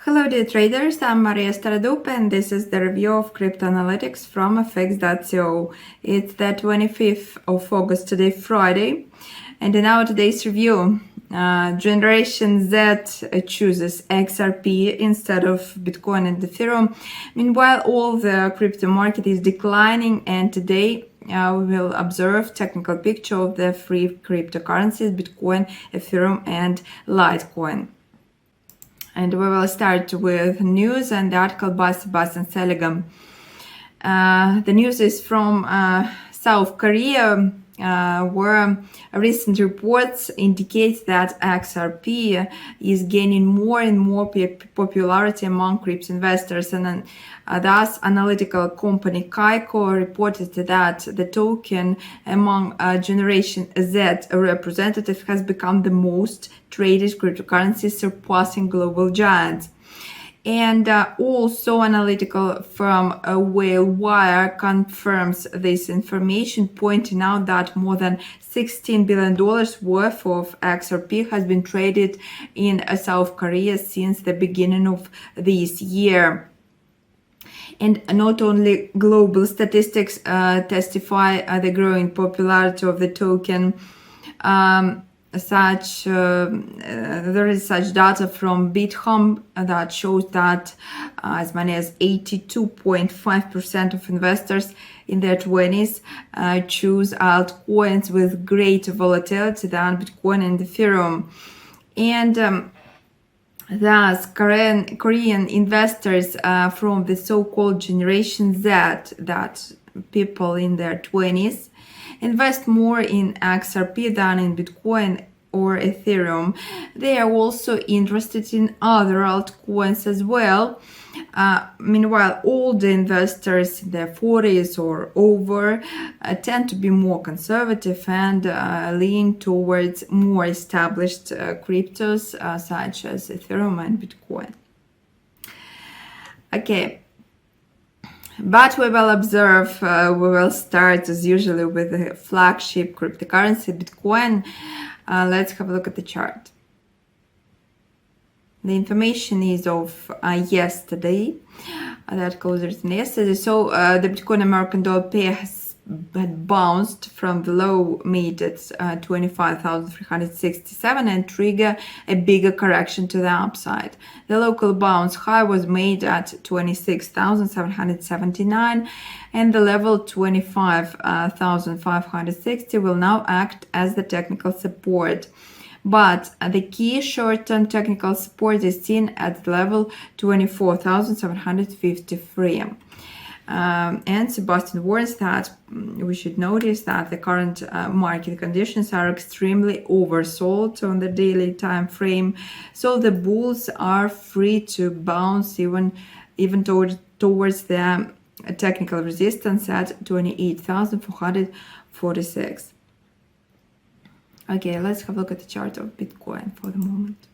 Hello dear traders, I'm Maria Staradup and this is the review of crypto analytics from fx.co. It's the 25th of August, today Friday, and in our today's review, Generation Z chooses XRP instead of Bitcoin and Ethereum. Meanwhile, all the crypto market is declining, and today we will observe technical picture of the three cryptocurrencies, Bitcoin, Ethereum and Litecoin. And we will start with news and the article by Sebastian Seligam. The news is from South Korea, where recent reports indicate that XRP is gaining more and more popularity among crypto investors, and thus analytical company Kaiko reported that the token among Generation Z representative has become the most traded cryptocurrency, surpassing global giants. And also analytical firm Whale confirms this information, pointing out that more than $16 billion worth of XRP has been traded in South Korea since the beginning of this year. And not only global statistics testify the growing popularity of the token. There is such data from BitHome that shows that as many as 82.5% of investors in their 20s choose altcoins with greater volatility than Bitcoin and Ethereum. And thus, Korean investors from the so-called Generation Z, that people in their 20s, invest more in XRP than in Bitcoin or Ethereum. They are also interested in other altcoins as well. Meanwhile, older investors in their 40s or over tend to be more conservative and lean towards more established cryptos such as Ethereum and Bitcoin. Okay. But we will observe, we will start as usually with the flagship cryptocurrency, Bitcoin. Let's have a look at the chart. The information is of yesterday, that closed written yesterday. So the Bitcoin American dollar pair had bounced from the low made at 25,367 and trigger a bigger correction to the upside. The local bounce high was made at 26,779, and the level 25,560 will now act as the technical support. But the key short-term technical support is seen at the level 24,753. And Sebastian warns that we should notice that the current market conditions are extremely oversold on the daily time frame, so the bulls are free to bounce even towards the technical resistance at 28,446. Okay, let's have a look at the chart of Bitcoin for the moment.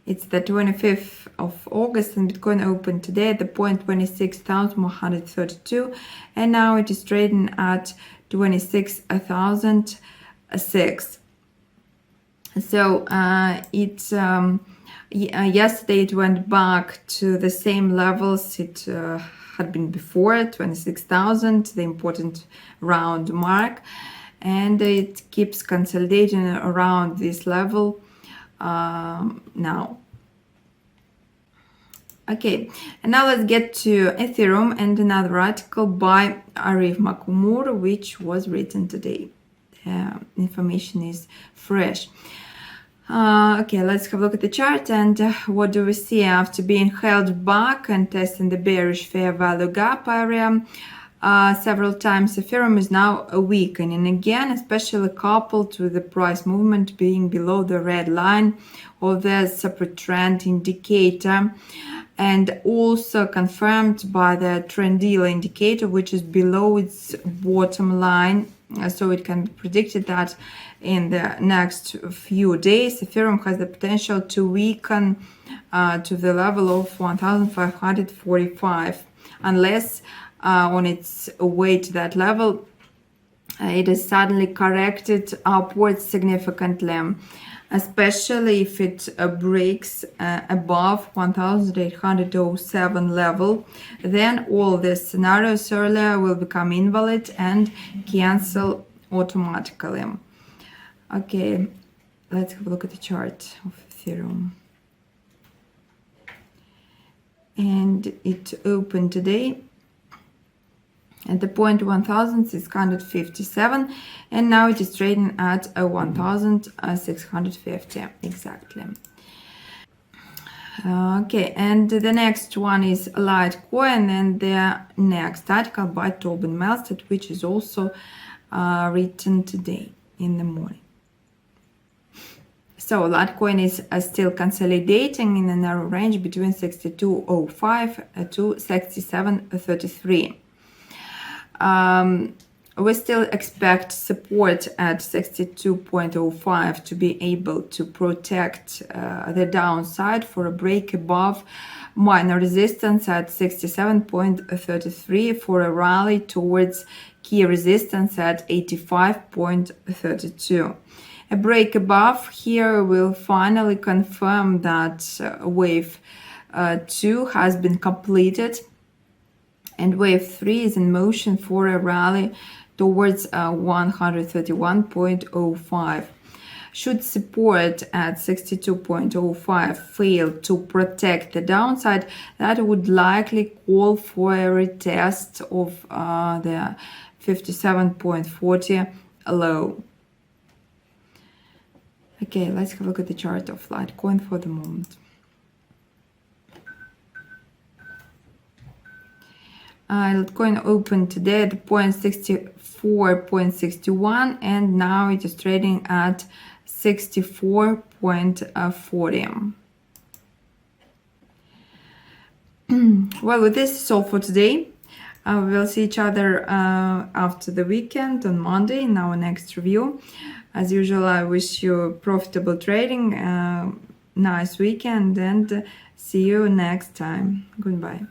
It's the 25th of August and Bitcoin opened today at the point 26,132, and now it is trading at 26,006. So yesterday it went back to the same levels it had been before, 26,000, the important round mark, and it keeps consolidating around this level now. Okay, and now let's get to Ethereum and another article by Arif Makumur, which was written today. Information is fresh. Okay, let's have a look at the chart, and what do we see? After being held back and testing the bearish fair value gap area several times, Ethereum is now weakening again, especially coupled with the price movement being below the red line or the separate trend indicator, and also confirmed by the trend dealer indicator, which is below its bottom line. So it can be predicted that in the next few days, Ethereum has the potential to weaken to the level of 1,545, unless on its way to that level, it is suddenly corrected upwards significantly. especially if it breaks above 1807 level, then all the scenarios earlier will become invalid and cancel automatically. Okay, let's have a look at the chart of Ethereum. And it opened today at the point 1657, and now it is trading at 1650 exactly. Okay, and the next one is Litecoin, and the next article by Tobin Melstead, which is also written today in the morning. So Litecoin is still consolidating in a narrow range between 62.05 to 67.33. We still expect support at 62.05 to be able to protect the downside for a break above minor resistance at 67.33 for a rally towards key resistance at 85.32. A break above here will finally confirm that wave 2 has been completed, and wave 3 is in motion for a rally towards 131.05. Should support at 62.05 fail to protect the downside, that would likely call for a retest of the 57.40 low. Okay, let's have a look at the chart of Litecoin for the moment. Litecoin opened today at the point 64.61, and now it is trading at 64.40. Well, with this is all for today. We will see each other after the weekend on Monday in our next review. As usual, I wish you profitable trading, nice weekend, and see you next time. Goodbye.